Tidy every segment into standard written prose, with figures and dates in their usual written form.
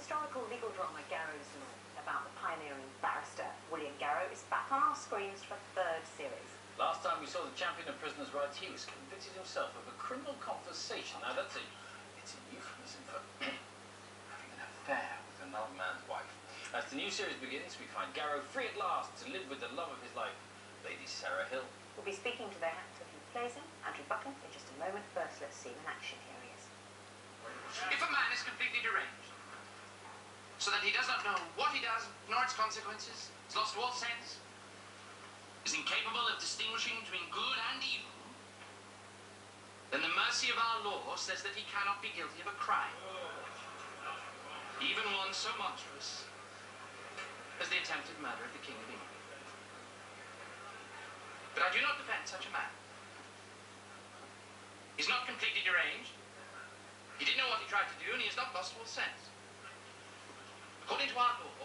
historical legal drama Garrow's Law, about the pioneering barrister William Garrow, is back on our screens for a third series. Last time we saw the champion of prisoners' rights, he was convicted himself of a criminal conversation. Now it's a euphemism for having an affair with another man's wife. As the new series begins, we find Garrow free at last to live with the love of his life, Lady Sarah Hill. We'll be speaking to their actor who plays him, Andrew Buchan, in just a moment. First, let's see him in action. Here he is. If a man is completely deranged, so that he does not know what he does, nor its consequences, is lost to all sense, is incapable of distinguishing between good and evil, then the mercy of our law says that he cannot be guilty of a crime, even one so monstrous as the attempted murder of the King of England. But I do not defend such a man. He's not completely deranged. He didn't know what he tried to do, and he has not lost all sense. According to our law,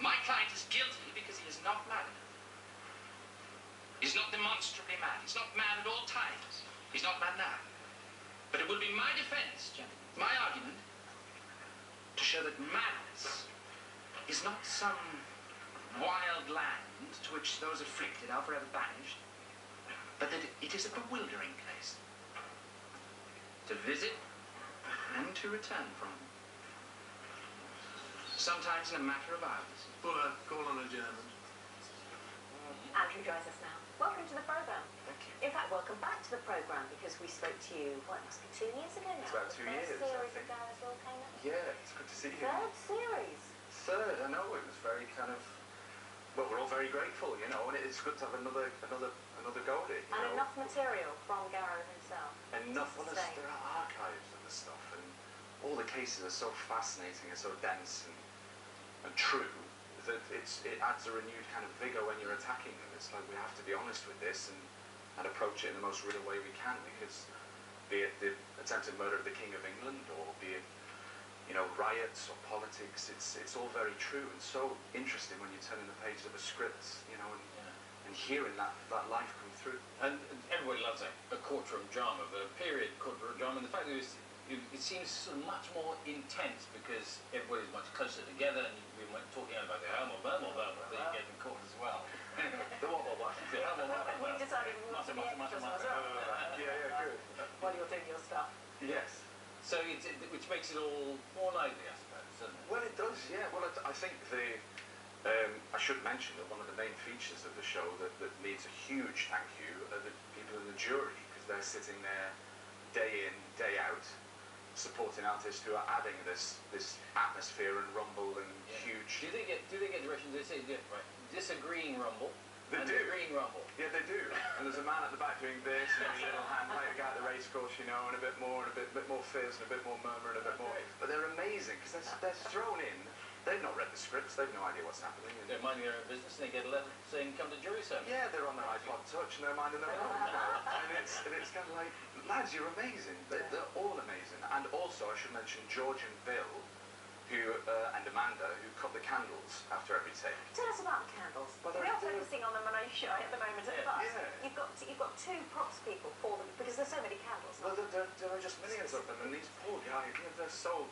my client is guilty because he is not mad enough. He's not demonstrably mad. He's not mad at all times. He's not mad now. But it will be my defense, gentlemen, my argument, to show that madness is not some wild land to which those afflicted are forever banished, but that it is a bewildering place to visit and to return from. Sometimes in a matter of hours. Call on a German. Andrew joins us now. Welcome to the programme. Thank you. In fact, welcome back to the programme, because we spoke to you, it must be 2 years ago now. It's about 2 years, The first series I think. of Garrow's Law came out. Yeah, it's good to see you. Third series. Third, I know, it was very kind of, well, we're all very grateful, you know, and it's good to have another go at it. And enough material from Garrow himself. Enough, well, there are archives of the stuff, and all the cases are so fascinating and so dense and true that it adds a renewed kind of vigour when you're attacking them. It's like we have to be honest with this and approach it in the most real way we can, because be it the attempted murder of the King of England, or be it, you know, riots or politics, it's all very true and so interesting when you turn in the pages of a script, you know, and hearing that life come through. And everybody loves a courtroom drama, but a period courtroom drama, and the fact that it seems sort of much more intense because everybody's much closer together, and we were talking about the that you get in court as well. The what? The We decided we want to be extras as well. Yeah, good. While you're doing your stuff. Yes. So which makes it all more lively, I suppose, doesn't it? Well, it does, yeah. Well, I think I should mention that one of the main features of the show that needs a huge thank you are the people in the jury, because they're sitting there day in, day out, supporting artists who are adding this atmosphere and rumble and huge. Do they get directions? They say right, disagreeing rumble. They do. Agreeing rumble. Yeah, they do. And there's a man at the back doing this, and a little hand like a guy at the race course, you know, and a bit more, and a bit more fizz, and a bit more murmur, and a bit more. But they're amazing because they're thrown in. They've not read the scripts. They've no idea what's happening. They're minding their own business, and they get a letter saying, "Come to jury service." Yeah, they're on their iPod Touch, and they're minding their own. You know? And it's kind of like, lads, you're amazing. They're all amazing. And also, I should mention George and Bill, and Amanda, who cut the candles after every take. Tell us about the candles. Well, we are focusing on the minutiae at the moment at first. Yeah. You've got 2 props people for them, because there's so many candles. Well, there are just millions of them, and these poor guys, they're so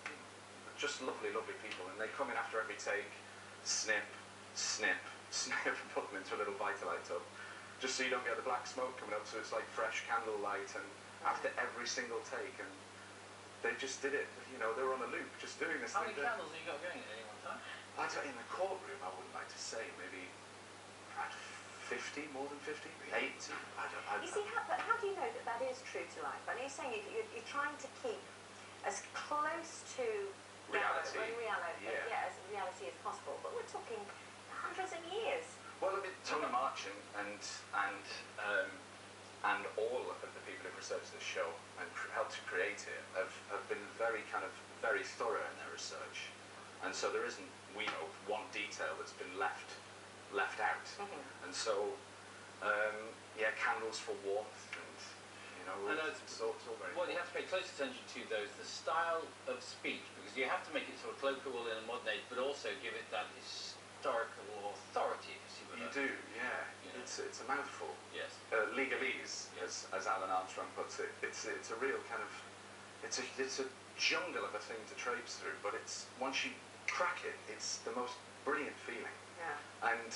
just lovely, lovely people, and they come in after every take, snip, snip, snip, and put them into a little Vitalite tub, just so you don't get the black smoke coming up, so it's like fresh candle light, and after every single take, and they just did it, you know, they were on a loop, just doing this. How many candles have you got going at any one time? In the courtroom, I wouldn't like to say, maybe 50, more than 50, 80. You see, how do you know that is true to life? I know you're saying you're trying to keep as close to reality, as reality as possible, but we're talking hundreds of years. Well, I mean, Tony March and all of the people who've researched this show and helped to create it have been very thorough in their research, and so there isn't, we hope, one detail that's been left out. And so candles for warmth, and you know, it's all very well, you have to pay close attention to those, the style of speech, because you have to make it sort of colloquial in a modern age, but also give it that historical authority, if you see what I mean. You do, yeah. You know. It's a mouthful. Yes. Legalese, as Alan Armstrong puts it. It's a real kind of, it's a jungle of a thing to traipse through, but it's, once you crack it, it's the most brilliant feeling. Yeah. And,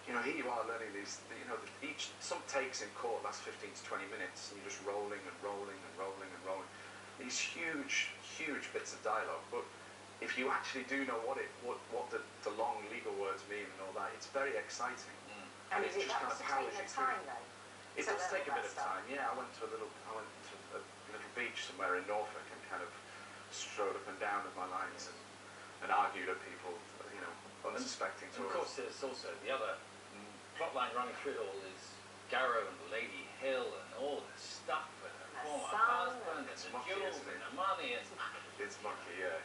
you know, here you are learning these, you know, some takes in court last 15 to 20 minutes, and you're just rolling and rolling and rolling and rolling. These huge, huge bits of dialogue, but if you actually do know what the long legal words mean and all that, it's very exciting. And it just that kind must of have powers taken you a through. time though. It So does that take a all bit that of stuff. time. Yeah, I went to a little beach somewhere in Norfolk and kind of strode up and down with my lines and argued at people, you know, unsuspecting And of tourists. course, there's also the other plotline running through it all is Garrow and Lady Hill and all the stuff and the The former son husband and the mucky, jewels isn't and it? the money and It's mucky, yeah.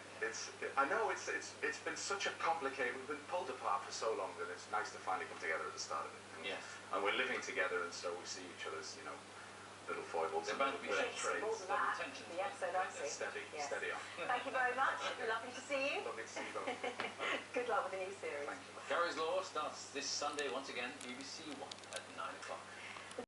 I know it's been such a complicated. We've been pulled apart for so long that it's nice to finally come together at the start of it. yes. And we're living together, and so we see each other's, you know, little foibles They're and bound to little be dirty Yes, trades. more than There'll be that. tensions, The episode I see. Steady, Yes. steady on. Thank you very much. Lovely to see you. Lovely to see you both. Good luck with the new series. Thank you. Garrow's Law starts this Sunday once again, BBC One at 9 o'clock.